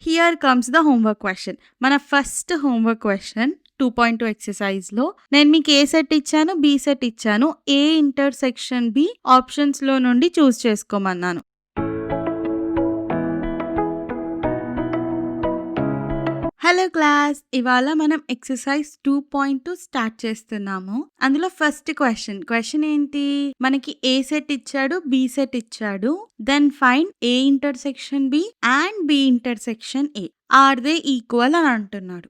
Here comes the homework question. మన first homework question 2.2 ఎక్సర్సైజ్‌లో నేను మీకు ఏ సెట్ ఇచ్చాను, బి సెట్ ఇచ్చాను. ఏ ఇంటర్సెక్షన్ బి ఆప్షన్స్‌లో నుండి చూస్ చేసుకోమన్నాను. Hello class! ఇవాళ మనం ఎక్సర్సైజ్ 2.2 స్టార్ట్ చేస్తున్నాము. అందులో ఫస్ట్ క్వశ్చన్ ఏంటి? మనకి ఏ సెట్ ఇచ్చాడు, బి సెట్ ఇచ్చాడు. Then find A intersection B and B intersection A. Are they equal అని అంటున్నాడు.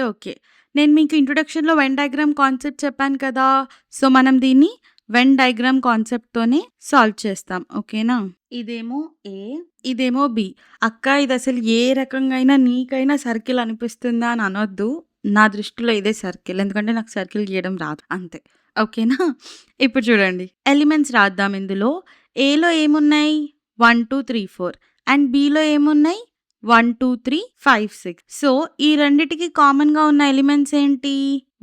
ఓకే. నేను మీకు ఇంట్రొడక్షన్‌లో వెన్ డయాగ్రామ్ కాన్సెప్ట్ చెప్పాను కదా! సో, మనం దీన్ని వెన్ డయాగ్రామ్ కాన్సెప్ట్‌తోనే సాల్వ్ చేస్తాం. ఓకేనా? ఇదేమో ఏ, ఇదేమో బి. అక్క ఇదసలు ఏ రకంగా అయినా నీకైనా సర్కిల్ అనిపిస్తుందా అని అనొద్దు. నా దృష్టిలో ఇదే సర్కిల్. ఎందుకంటే నాకు సర్కిల్ గీయడం రాదు. అంతే. ఓకేనా? ఇప్పుడు చూడండి. ఎలిమెంట్స్ రాద్దాం ఇందులో. ఏలో ఏమున్నాయి? 1, 2, 3, 4 అండ్ బిలో ఏమున్నాయి? 1, 2, 3, 5, 6. సో, ఈ రెండిటికి కామన్‌గా ఉన్న ఎలిమెంట్స్ ఏంటి?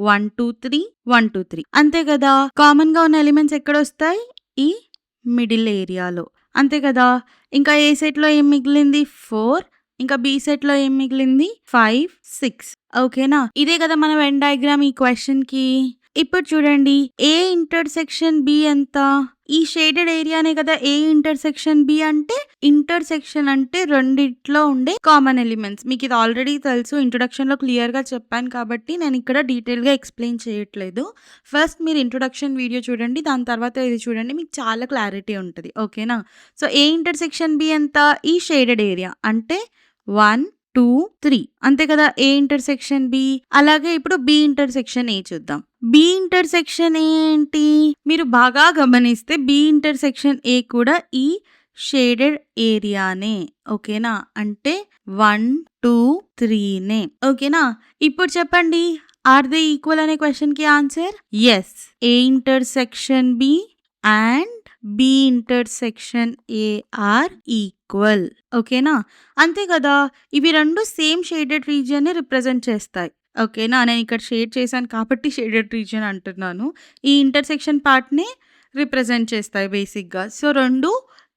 1, 2, 3, 1, 2, 3. అంతే కదా! కామన్‌గా ఉన్న ఎలిమెంట్స్ ఎక్కడొస్తాయి? ఈ మిడిల్ ఏరియాలో. అంతే కదా! ఇంకా ఏ సెట్‌లో ఏం మిగిలింది? 4. ఇంకా బి సెట్‌లో ఏం మిగిలింది? 5, 6. ఓకేనా? ఇదే కదా మన వెన్ డయాగ్రామ్ ఈ క్వెషన్‌కి. ఇప్పుడు చూడండి. ఏ ఇంటర్సెక్షన్ బి ఎంత? ఈ షేడెడ్ ఏరియానే కదా ఏ ఇంటర్సెక్షన్ బి అంటే. ఇంటర్సెక్షన్ అంటే రెండిట్లో ఉండే కామన్ ఎలిమెంట్స్. మీకు ఇది ఆల్రెడీ తెలుసు. ఇంట్రొడక్షన్‌లో క్లియర్‌గా చెప్పాను కాబట్టి నేను ఇక్కడ డీటెయిల్‌గా ఎక్స్‌ప్లెయిన్ చేయట్లేదు. ఫస్ట్ మీరు ఇంట్రొడక్షన్ వీడియో చూడండి. దాని తర్వాత ఇది చూడండి. మీకు చాలా క్లారిటీ ఉంటది. ఓకేనా? సో, ఏ ఇంటర్సెక్షన్ బి ఎంత? ఈ షేడెడ్ ఏరియా అంటే 1, 2, 3 అంతే కదా! A intersection B. అలాగే ఇప్పుడు బి ఇంటర్సెక్షన్ ఏ చూద్దాం. బి ఇంటర్సెక్షన్ ఏ ఏంటి? మీరు బాగా గమనిస్తే బి ఇంటర్సెక్షన్ ఏ కూడా ఈ షేడెడ్ ఏరియానే. ఓకేనా? అంటే 1, 2, 3నే. ఓకేనా? ఇప్పుడు చెప్పండి. ఆర్ దే ఈక్వల్ అనే క్వెషన్‌కి answer yes. A intersection B and B intersection A are equal. ఓకేనా? అంతే కదా! ఇవి 2 సేమ్ షేడెడ్ రీజియన్‌ని రిప్రజెంట్ చేస్తాయి. ఓకేనా? నేను ఇక్కడ షేడ్ చేశాను కాబట్టి షేడెడ్ రీజియన్ అంటున్నాను. ఈ ఇంటర్సెక్షన్ పార్ట్‌ని రిప్రజెంట్ చేస్తాయి బేసిక్‌గా. So, 2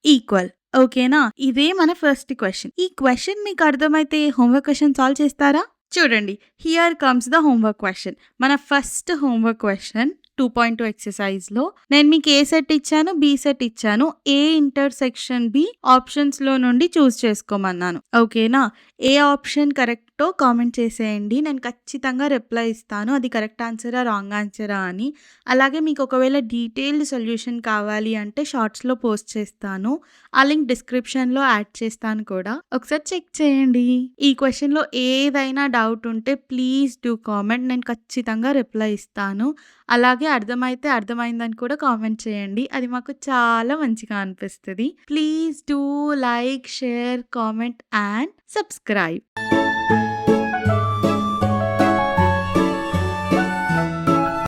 equal. ఓకేనా? ఇదే మన ఫస్ట్ క్వెషన్. ఈ క్వెషన్ మీకు అర్థమైతే హోంవర్క్ క్వెషన్ సాల్వ్ చేస్తారా? చూడండి. Here comes the homework question. మన ఫస్ట్ హోంవర్క్ క్వెషన్ 2.2 ఎక్సర్సైజ్‌లో నేను మీకు ఏ సెట్ ఇచ్చాను, బి సెట్ ఇచ్చాను. ఏ ఇంటర్సెక్షన్ బి ఆప్షన్స్‌లో నుండి చూస్ చేసుకోమన్నాను. ఓకేనా? ఏ ఆప్షన్ కరెక్టో కామెంట్ చేసేయండి. నేను ఖచ్చితంగా రిప్లై ఇస్తాను. అది కరెక్ట్ ఆన్సరా, రాంగ్ ఆన్సరా అని. అలాగే మీకు ఒకవేళ డీటెయిల్డ్ సొల్యూషన్ కావాలి అంటే షార్ట్స్‌లో పోస్ట్ చేస్తాను. ఆ లింక్ డిస్క్రిప్షన్‌లో యాడ్ చేస్తాను కూడా. ఒకసారి చెక్ చేయండి. ఈ క్వెషన్‌లో ఏదైనా డౌట్ ఉంటే ప్లీజ్ డూ కామెంట్. నేను ఖచ్చితంగా రిప్లై ఇస్తాను. అలాగే అర్థమైతే అర్థమైందని కూడా కామెంట్ చేయండి. అది మాకు చాలా మంచిగా అనిపిస్తది. Please do like, share, comment and subscribe.